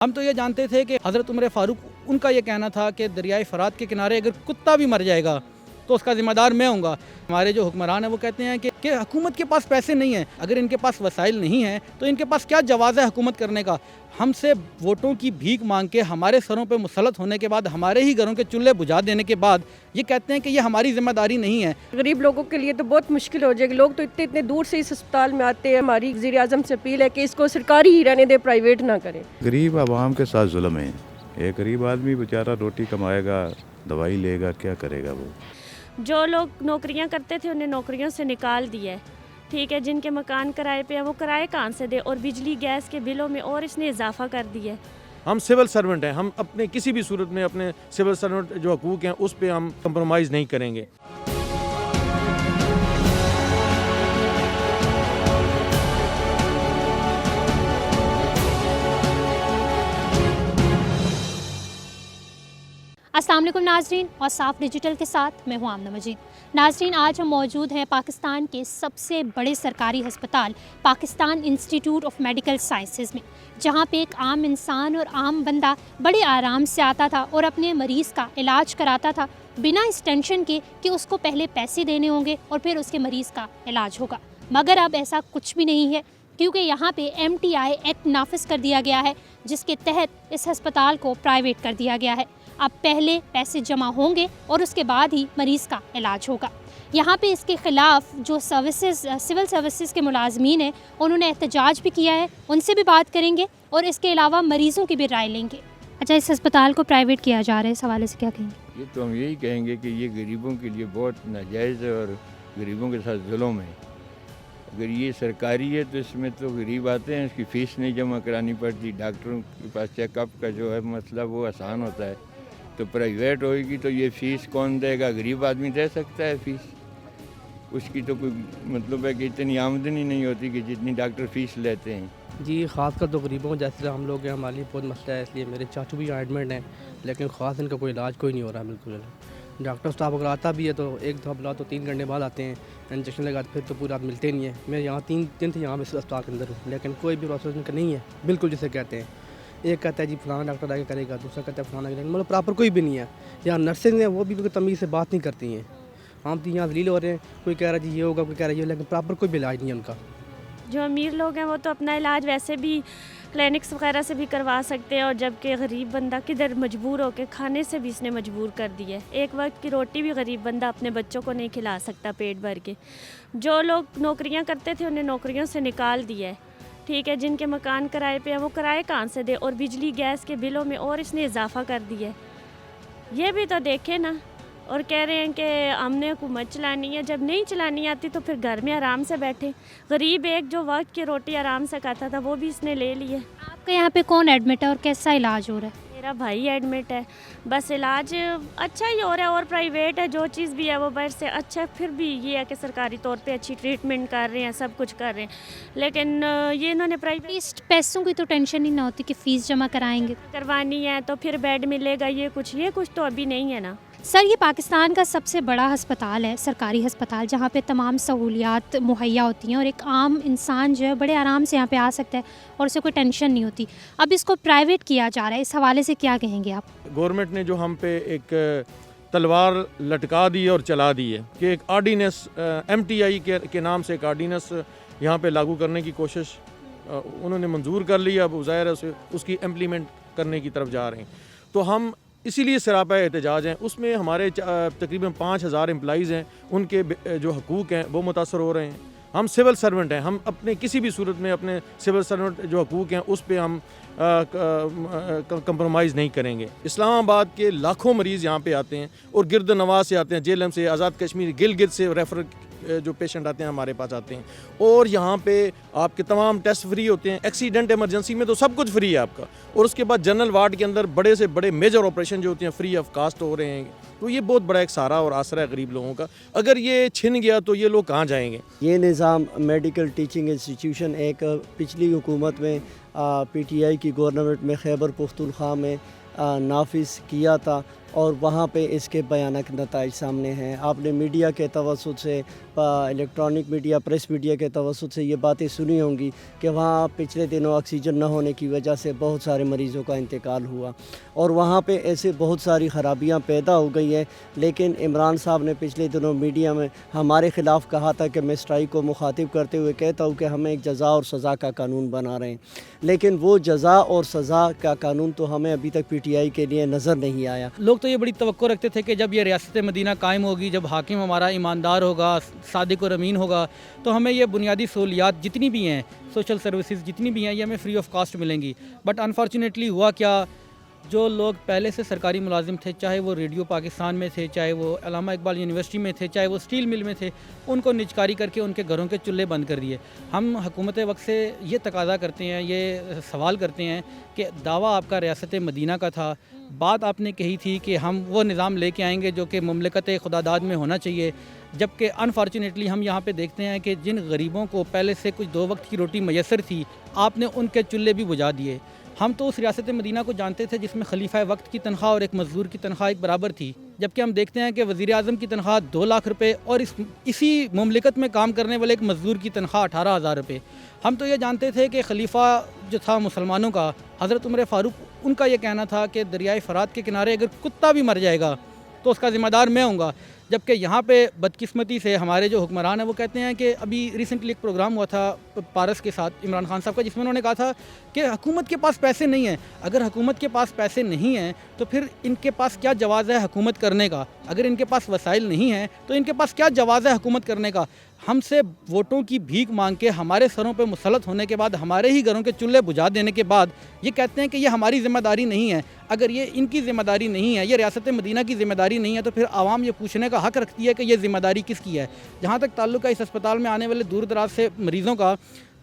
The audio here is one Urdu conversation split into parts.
ہم تو یہ جانتے تھے کہ حضرت عمر فاروق ان کا یہ کہنا تھا کہ دریائے فرات کے کنارے اگر کتا بھی مر جائے گا تو اس کا ذمہ دار میں ہوں گا۔ ہمارے جو حکمران ہیں وہ کہتے ہیں کہ حکومت کے پاس پیسے نہیں ہیں، اگر ان کے پاس وسائل نہیں ہیں تو ان کے پاس کیا جواز ہے حکومت کرنے کا۔ ہم سے ووٹوں کی بھیک مانگ کے ہمارے سروں پہ مسلط ہونے کے بعد، ہمارے ہی گھروں کے چولہے بجھا دینے کے بعد یہ کہتے ہیں کہ یہ ہماری ذمہ داری نہیں ہے۔ غریب لوگوں کے لیے تو بہت مشکل ہو جائے گی، لوگ تو اتنے دور سے اس اسپتال میں آتے ہیں۔ ہماری وزیر اعظم سے اپیل ہے کہ اس کو سرکاری ہی رہنے دے، پرائیویٹ نہ کریں۔ غریب عوام کے ساتھ ظلم ہے۔ ایک غریب آدمی بیچارہ روٹی کمائے گا، دوائی لے گا، کیا کرے گا وہ؟ جو لوگ نوکریاں کرتے تھے انہیں نوکریوں سے نکال دیا ہے، ٹھیک ہے، جن کے مکان کرائے پہ ہیں وہ کرائے کہاں سے دے، اور بجلی گیس کے بلوں میں اور اس نے اضافہ کر دیا ہے۔ ہم سول سرونٹ ہیں، ہم اپنے کسی بھی صورت میں اپنے سول سرونٹ جو حقوق ہیں اس پہ ہم کمپرومائز نہیں کریں گے۔ السلام علیکم ناظرین، اور صاف ڈیجیٹل کے ساتھ میں ہوں آمنہ مجید۔ ناظرین، آج ہم موجود ہیں پاکستان کے سب سے بڑے سرکاری ہسپتال Pakistan institute of medical sciences میں، جہاں پہ ایک عام انسان اور عام بندہ بڑے آرام سے آتا تھا اور اپنے مریض کا علاج کراتا تھا، بنا اس ٹینشن کے کہ اس کو پہلے پیسے دینے ہوں گے اور پھر اس کے مریض کا علاج ہوگا۔ مگر اب ایسا کچھ بھی نہیں ہے، کیونکہ یہاں پہ MTI ایکٹ نافذ کر دیا گیا ہے، جس کے تحت اس ہسپتال کو پرائیویٹ کر دیا گیا ہے۔ اب پہلے پیسے جمع ہوں گے اور اس کے بعد ہی مریض کا علاج ہوگا۔ یہاں پہ اس کے خلاف جو سول سروسز کے ملازمین ہیں، انہوں نے احتجاج بھی کیا ہے، ان سے بھی بات کریں گے اور اس کے علاوہ مریضوں کی بھی رائے لیں گے۔ اچھا، اس ہسپتال کو پرائیویٹ کیا جا رہا ہے، اس حوالے سے کیا کہیں گے؟ یہ تو ہم یہی کہیں گے کہ یہ غریبوں کے لیے بہت ناجائز ہے اور غریبوں کے ساتھ ظلم ہے۔ اگر یہ سرکاری ہے تو اس میں تو غریب آتے ہیں، اس کی فیس نہیں جمع کرانی پڑتی، ڈاکٹروں کے پاس چیک اپ کا جو ہے مسئلہ وہ آسان ہوتا ہے۔ تو پرائیویٹ ہوئے گی تو یہ فیس کون دے گا؟ غریب آدمی دے سکتا ہے فیس، اس کی تو کوئی مطلب ہے کہ اتنی آمدنی نہیں ہوتی کہ جتنی ڈاکٹر فیس لیتے ہیں۔ جی، خاص کر تو غریبوں جیسے ہم لوگ ہیں، ہمارے لیے بہت مسئلہ ہے، اس لیے میرے چاچو بھی ایڈمنٹ ہیں، لیکن خاص ان کا کوئی علاج کوئی نہیں ہو رہا بالکل۔ ڈاکٹر اسٹاف اگر آتا بھی ہے تو ایک دفعہ بلا تو 3 گھنٹے بعد آتے ہیں، انجیکشن لگاتے، پھر تو پورا ملتے نہیں ہیں۔ میں یہاں 3 دن سے یہاں پہ اسپتال کے اندر ہوں، لیکن کوئی بھی پروسیس ان کا نہیں ہے، بالکل جسے کہتے ہیں۔ ایک کہتا ہے جی فلانا ڈاکٹر آ کے کرے گا، دوسرا کہتا ہے فلانا کرے گا، مطلب پراپر کوئی بھی نہیں ہے۔ یہاں نرسز ہیں، وہ بھی بالکل تمیز سے بات نہیں کرتی ہیں۔ ہم تو یہاں ذلیل ہو رہے ہیں، کوئی کہہ رہا ہے جی یہ ہوگا، کوئی کہہ رہا ہے یہ، لیکن پراپر کوئی بھی علاج نہیں ہے ان کا۔ جو امیر لوگ ہیں وہ تو اپنا علاج ویسے بھی کلینکس وغیرہ سے بھی کروا سکتے ہیں، اور جبکہ غریب بندہ کدھر مجبور ہو کے کھانے سے بھی اس نے مجبور کر دیا ہے۔ ایک وقت کی روٹی بھی غریب بندہ اپنے بچوں کو نہیں کھلا سکتا پیٹ بھر کے۔ جو لوگ نوکریاں کرتے تھے انہیں نوکریوں سے نکال دیا ہے، ٹھیک ہے، جن کے مکان کرائے پہ ہیں وہ کرائے کہاں سے دے، اور بجلی گیس کے بلوں میں اور اس نے اضافہ کر دیا ہے۔ یہ بھی تو دیکھیں نا، اور کہہ رہے ہیں کہ ہم نے حکومت چلانی ہے۔ جب نہیں چلانی آتی تو پھر گھر میں آرام سے بیٹھے۔ غریب ایک جو وقت کی روٹی آرام سے کھاتا تھا وہ بھی اس نے لے لی ہے۔ آپ کے یہاں پہ کون ایڈمٹ ہے اور کیسا علاج ہو رہا ہے؟ میرا بھائی ایڈمٹ ہے، بس علاج اچھا ہی ہو رہا ہے، اور پرائیویٹ ہے، جو چیز بھی ہے وہ باہر سے اچھا ہے۔ پھر بھی یہ ہے کہ سرکاری طور پہ اچھی ٹریٹمنٹ کر رہے ہیں، سب کچھ کر رہے ہیں، لیکن یہ انہوں نے پرائیویٹ پیسوں کی تو ٹینشن ہی نہ ہوتی کہ فیس جمع کرائیں گے کروانی ہے تو پھر بیڈ ملے گا، یہ کچھ تو ابھی نہیں ہے نا۔ سر، یہ پاکستان کا سب سے بڑا ہسپتال ہے، سرکاری ہسپتال، جہاں پہ تمام سہولیات مہیا ہوتی ہیں اور ایک عام انسان جو ہے بڑے آرام سے یہاں پہ آ سکتا ہے اور اسے کوئی ٹینشن نہیں ہوتی۔ اب اس کو پرائیویٹ کیا جا رہا ہے، اس حوالے سے کیا کہیں گے آپ؟ گورنمنٹ نے جو ہم پہ ایک تلوار لٹکا دی اور چلا دی ہے کہ ایک آرڈیننس MTI کے نام سے ایک آرڈیننس یہاں پہ لاگو کرنے کی کوشش انہوں نے منظور کر لی، اب ظاہر ہے اس کی امپلیمنٹ کرنے کی طرف جا رہے ہیں۔ تو ہم اسی لیے سراپا احتجاج ہیں۔ اس میں ہمارے تقریباً 5000 امپلائیز ہیں، ان کے جو حقوق ہیں وہ متاثر ہو رہے ہیں۔ ہم سول سرونٹ ہیں، ہم اپنے کسی بھی صورت میں اپنے سول سرونٹ جو حقوق ہیں اس پہ ہم کمپرومائز نہیں کریں گے۔ اسلام آباد کے لاکھوں مریض یہاں پہ آتے ہیں اور گرد و نواح سے آتے ہیں، جیلم سے، آزاد کشمیر، گلگت سے ریفر جو پیشنٹ آتے ہیں ہمارے پاس آتے ہیں، اور یہاں پہ آپ کے تمام ٹیسٹ فری ہوتے ہیں۔ ایکسیڈنٹ ایمرجنسی میں تو سب کچھ فری ہے آپ کا، اور اس کے بعد جنرل وارڈ کے اندر بڑے سے بڑے میجر آپریشن جو ہوتے ہیں فری آف کاسٹ ہو رہے ہیں۔ تو یہ بہت بڑا ایک سہارا اور آسرا ہے غریب لوگوں کا۔ اگر یہ چھن گیا تو یہ لوگ کہاں جائیں گے؟ یہ نظام میڈیکل ٹیچنگ انسٹیٹیوشن ایک پچھلی حکومت میں پی ٹی آئی کی گورنمنٹ میں خیبر پختونخوا میں نافذ کیا تھا، اور وہاں پہ اس کے بھیانک نتائج سامنے ہیں۔ آپ نے میڈیا کے توسط سے، الیکٹرانک میڈیا، پریس میڈیا کے توسط سے یہ باتیں سنی ہوں گی کہ وہاں پچھلے دنوں آکسیجن نہ ہونے کی وجہ سے بہت سارے مریضوں کا انتقال ہوا، اور وہاں پہ ایسے بہت ساری خرابیاں پیدا ہو گئی ہیں۔ لیکن عمران صاحب نے پچھلے دنوں میڈیا میں ہمارے خلاف کہا تھا کہ میں اسٹرائک کو مخاطب کرتے ہوئے کہتا ہوں کہ ہم ایک جزا اور سزا کا قانون بنا رہے ہیں، لیکن وہ جزا اور سزا کا قانون تو ہمیں ابھی تک پی ٹی آئی کے لیے نظر نہیں آیا۔ لوگ تو یہ بڑی توقع رکھتے تھے کہ جب یہ ریاست مدینہ قائم ہوگی، جب حاکم ہمارا ایماندار ہوگا، صادق اور امین ہوگا، تو ہمیں یہ بنیادی سہولیات جتنی بھی ہیں، سوشل سروسز جتنی بھی ہیں، یہ ہمیں فری آف کاسٹ ملیں گی۔ بٹ انفارچونیٹلی ہوا کیا، جو لوگ پہلے سے سرکاری ملازم تھے، چاہے وہ ریڈیو پاکستان میں تھے، چاہے وہ علامہ اقبال یونیورسٹی میں تھے، چاہے وہ اسٹیل مل میں تھے، ان کو نجکاری کر کے ان کے گھروں کے چولہے بند کر دیے۔ ہم حکومت وقت سے یہ تقاضا کرتے ہیں، یہ سوال کرتے ہیں کہ دعویٰ آپ کا ریاست مدینہ کا تھا، بات آپ نے کہی تھی کہ ہم وہ نظام لے کے آئیں گے جو کہ مملکت خداداد میں ہونا چاہیے، جبکہ انفارچونیٹلی ہم یہاں پہ دیکھتے ہیں کہ جن غریبوں کو پہلے سے کچھ 2 وقت کی روٹی میسر تھی، آپ نے ان کے چولہے بھی بجھا دیے۔ ہم تو اس ریاست مدینہ کو جانتے تھے جس میں خلیفہ وقت کی تنخواہ اور ایک مزدور کی تنخواہ ایک برابر تھی، جبکہ ہم دیکھتے ہیں کہ وزیر اعظم کی تنخواہ 2 لاکھ روپے اور اسی مملکت میں کام کرنے والے ایک مزدور کی تنخواہ 18,000 روپے۔ ہم تو یہ جانتے تھے کہ خلیفہ جو تھا مسلمانوں کا، حضرت عمر فاروق، ان کا یہ کہنا تھا کہ دریائے فرات کے کنارے اگر کتا بھی مر جائے گا تو اس کا ذمہ دار میں ہوں گا، جبکہ یہاں پہ بدقسمتی سے ہمارے جو حکمران ہیں وہ کہتے ہیں کہ ابھی ریسنٹلی ایک پروگرام ہوا تھا پارس کے ساتھ عمران خان صاحب کا، جس میں انہوں نے کہا تھا کہ حکومت کے پاس پیسے نہیں ہیں۔ اگر حکومت کے پاس پیسے نہیں ہیں تو پھر ان کے پاس کیا جواز ہے حکومت کرنے کا؟ اگر ان کے پاس وسائل نہیں ہیں تو ان کے پاس کیا جواز ہے حکومت کرنے کا؟ ہم سے ووٹوں کی بھیک مانگ کے ہمارے سروں پہ مسلط ہونے کے بعد، ہمارے ہی گھروں کے چولہے بجھا دینے کے بعد یہ کہتے ہیں کہ یہ ہماری ذمہ داری نہیں ہے۔ اگر یہ ان کی ذمہ داری نہیں ہے، یہ ریاست مدینہ کی ذمہ داری نہیں ہے، تو پھر عوام یہ پوچھنے کا حق رکھتی ہے کہ یہ ذمہ داری کس کی ہے۔ جہاں تک تعلق ہے اس اسپتال میں آنے والے دور دراز سے مریضوں کا،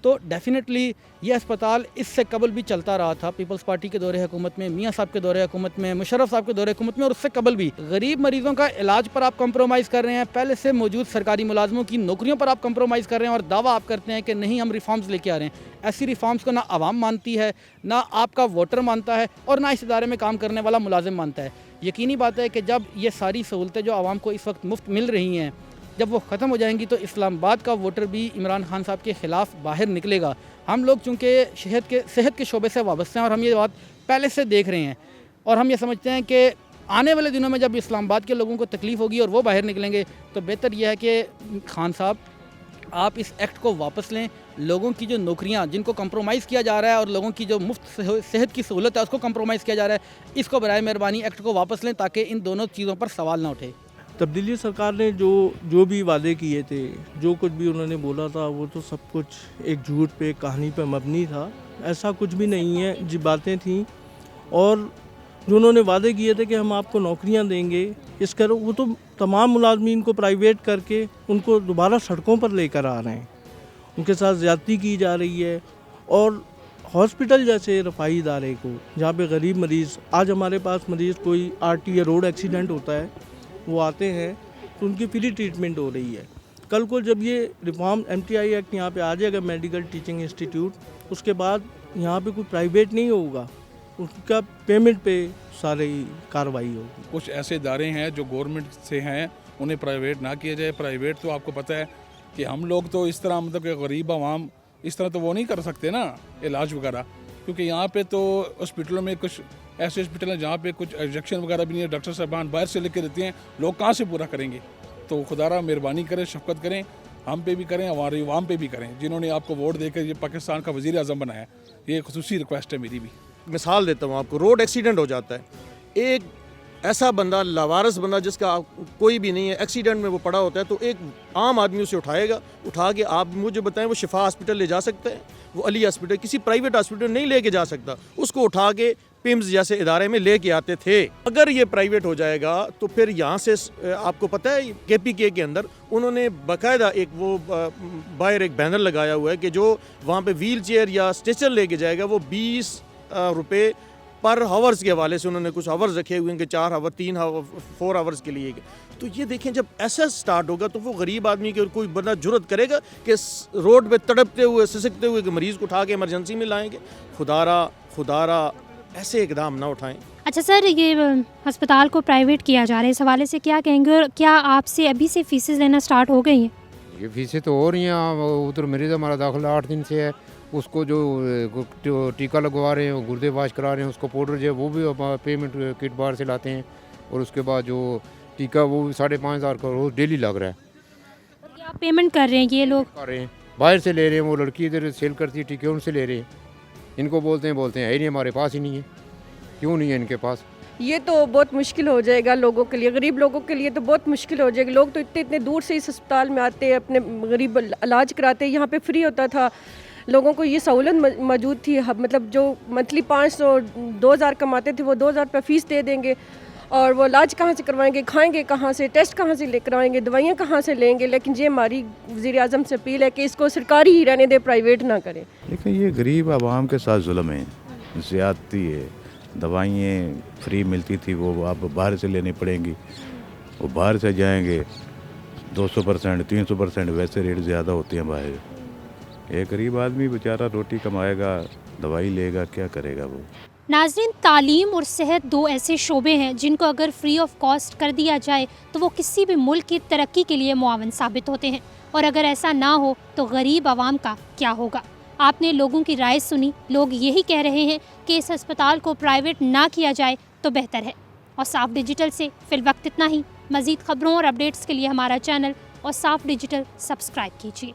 تو ڈیفینیٹلی یہ اسپتال اس سے قبل بھی چلتا رہا تھا، پیپلز پارٹی کے دور حکومت میں، میاں صاحب کے دور حکومت میں، مشرف صاحب کے دور حکومت میں، اور اس سے قبل بھی۔ غریب مریضوں کا علاج پر آپ کمپرومائز کر رہے ہیں، پہلے سے موجود سرکاری ملازموں کی نوکریوں پر آپ کمپرومائز کر رہے ہیں، اور دعویٰ آپ کرتے ہیں کہ نہیں ہم ریفارمز لے کے آ رہے ہیں۔ ایسی ریفارمز کو نہ عوام مانتی ہے، نہ آپ کا ووٹر مانتا ہے، اور نہ اس ادارے میں کام کرنے والا ملازم مانتا ہے۔ یقینی بات ہے کہ جب یہ ساری سہولتیں جو عوام کو اس وقت مفت مل رہی ہیں، جب وہ ختم ہو جائیں گی تو اسلام آباد کا ووٹر بھی عمران خان صاحب کے خلاف باہر نکلے گا۔ ہم لوگ چونکہ صحت کے شعبے سے وابستہ ہیں، اور ہم یہ بات پہلے سے دیکھ رہے ہیں، اور ہم یہ سمجھتے ہیں کہ آنے والے دنوں میں جب اسلام آباد کے لوگوں کو تکلیف ہوگی اور وہ باہر نکلیں گے، تو بہتر یہ ہے کہ خان صاحب آپ اس ایکٹ کو واپس لیں۔ لوگوں کی جو نوکریاں جن کو کمپرومائز کیا جا رہا ہے، اور لوگوں کی جو مفت صحت کی سہولت ہے اس کو کمپرومائز کیا جا رہا ہے، اس کو برائے مہربانی ایکٹ کو واپس لیں تاکہ ان دونوں چیزوں پر سوال نہ اٹھے۔ تبدیلی سرکار نے جو بھی وعدے کیے تھے، جو کچھ بھی انہوں نے بولا تھا، وہ تو سب کچھ ایک جھوٹ پہ، کہانی پہ مبنی تھا۔ ایسا کچھ بھی نہیں ہے، جو باتیں تھیں اور جو انہوں نے وعدے کیے تھے کہ ہم آپ کو نوکریاں دیں گے، وہ تو تمام ملازمین کو پرائیویٹ کر کے ان کو دوبارہ سڑکوں پر لے کر آ رہے ہیں، ان کے ساتھ زیادتی کی جا رہی ہے۔ اور ہاسپٹل جیسے رفاہی ادارے کو، جہاں پہ غریب مریض، آج ہمارے پاس مریض کوئی RT یا روڈ ایکسیڈنٹ ہوتا ہے، وہ آتے ہیں تو ان کی فری ٹریٹمنٹ ہو رہی ہے۔ کل کو جب یہ ریفارم MTI ایکٹ یہاں پہ آ جائے گا، میڈیکل ٹیچنگ انسٹیٹیوٹ، اس کے بعد یہاں پہ کوئی پرائیویٹ نہیں ہوگا، اس کا پیمنٹ پہ ساری کارروائی ہوگی۔ کچھ ایسے ادارے ہیں جو گورنمنٹ سے ہیں، انہیں پرائیویٹ نہ کیا جائے۔ پرائیویٹ تو آپ کو پتہ ہے کہ ہم لوگ تو اس طرح مطلب کہ غریب عوام اس طرح تو وہ نہیں کر سکتے نا علاج وغیرہ، کیونکہ یہاں پہ تو ہاسپٹلوں میں کچھ ایسے ہاسپٹل ہیں جہاں پہ کچھ انجیکشن وغیرہ بھی نہیں ہے، ڈاکٹر صاحبان باہر سے لے کے دیتے ہیں، لوگ کہاں سے پورا کریں گے؟ تو خدا را مہربانی کریں، شفقت کریں، ہم پہ بھی کریں، ہماری عوام پہ بھی کریں، جنہوں نے آپ کو ووٹ دے کر یہ پاکستان کا وزیر اعظم بنایا۔ یہ خصوصی ریکویسٹ ہے میری بھی۔ مثال دیتا ہوں آپ کو، روڈ ایکسیڈنٹ ہو جاتا ہے، ایک ایسا بندہ، لاوارث بندہ جس کا کوئی بھی نہیں ہے، ایکسیڈنٹ میں وہ پڑا ہوتا ہے، تو ایک عام آدمی اسے اٹھائے گا، اٹھا کے آپ مجھے بتائیں وہ شفا ہاسپٹل لے جا سکتا ہے؟ وہ علی ہاسپٹل کسی پرائیویٹ ہاسپٹل نہیں لے کے جا سکتا، اس کو اٹھا کے پیمز جیسے ادارے میں لے کے آتے تھے۔ اگر یہ پرائیویٹ ہو جائے گا تو پھر یہاں سے آپ کو پتہ ہے KPK کے اندر انہوں نے باقاعدہ ایک وہ باہر ایک بینر لگایا ہوا ہے کہ جو وہاں پہ ویل چیئر یا اسٹریچر لے کے جائے گا وہ 20 روپے پر ہاورز کے حوالے سے انہوں نے کچھ ہاورز رکھے ہوئے ہیں کہ 4 آور 3 آور 4 آورز کے لیے. تو یہ دیکھیں جب ایسا سٹارٹ ہوگا تو وہ غریب آدمی کے کوئی بندہ جرت کرے گا کہ روڈ پہ تڑپتے ہوئے سسکتے ہوئے کہ مریض کو اٹھا کے ایمرجنسی میں لائیں گے. خدا را ایسے اقدام نہ اٹھائیں. اچھا سر، یہ ہسپتال کو پرائیویٹ کیا جا رہا ہے، اس حوالے سے کیا کہیں گے، اور کیا آپ سے ابھی سے فیسز لینا سٹارٹ ہو گئی ہیں؟ یہ فیسیں تو ہو رہی ہیں. ادھر مریض ہمارا داخلہ 8 دن سے ہے، اس کو جو ٹیکہ لگوا رہے ہیں، گردے واش کرا رہے ہیں، اس کو پاؤڈر جو ہے وہ بھی پیمنٹ کٹ باہر سے لاتے ہیں، اور اس کے بعد جو ٹیکہ وہ 5,500 کا روز ڈیلی لگ رہا ہے. کیا پیمنٹ کر رہے ہیں یہ لوگ؟ کر رہے ہیں باہر سے لے رہے ہیں. وہ لڑکی ادھر سیل کرتی ہے ٹیکے، ان سے لے رہے ہیں. ان کو بولتے ہیں ہے نہیں، ہمارے پاس ہی نہیں ہے. کیوں نہیں ہے ان کے پاس؟ یہ تو بہت مشکل ہو جائے گا لوگوں کے لیے، غریب لوگوں کے لیے تو بہت مشکل ہو جائے گا. لوگ تو اتنے دور سے اس اسپتال میں آتے ہیں، اپنے غریب علاج کراتے ہیں. یہاں پہ فری ہوتا تھا، لوگوں کو یہ سہولت موجود تھی. مطلب جو منتھلی 500 2,000 کماتے تھے وہ 2,000 روپے فیس دے دیں گے، اور وہ علاج کہاں سے کروائیں گے، کھائیں گے کہاں سے، ٹیسٹ کہاں سے کروائیں گے، دوائیاں کہاں سے لیں گے. لیکن یہ ہماری وزیر اعظم سے اپیل ہے کہ اس کو سرکاری ہی رہنے دے، پرائیویٹ نہ کریں. لیکن یہ غریب عوام کے ساتھ ظلم ہے، زیادتی ہے. دوائیں فری ملتی تھی وہ آپ باہر سے لینی پڑیں گی. وہ باہر سے جائیں گے 200% 300%، ویسے ریٹ زیادہ ہوتے ہیں باہر. ایک غریب آدمی بیچارہ روٹی کمائے گا، دوائی لے گا، کیا کرے گا وہ؟ ناظرین، تعلیم اور صحت 2 ایسے شعبے ہیں جن کو اگر فری آف کاسٹ کر دیا جائے تو وہ کسی بھی ملک کی ترقی کے لیے معاون ثابت ہوتے ہیں، اور اگر ایسا نہ ہو تو غریب عوام کا کیا ہوگا؟ آپ نے لوگوں کی رائے سنی. لوگ یہی کہہ رہے ہیں کہ اس ہسپتال کو پرائیویٹ نہ کیا جائے تو بہتر ہے. اور صاف ڈیجیٹل سے فی الوقت اتنا ہی. مزید خبروں اور اپڈیٹس کے لیے ہمارا چینل اور صاف ڈیجیٹل سبسکرائب کیجیے.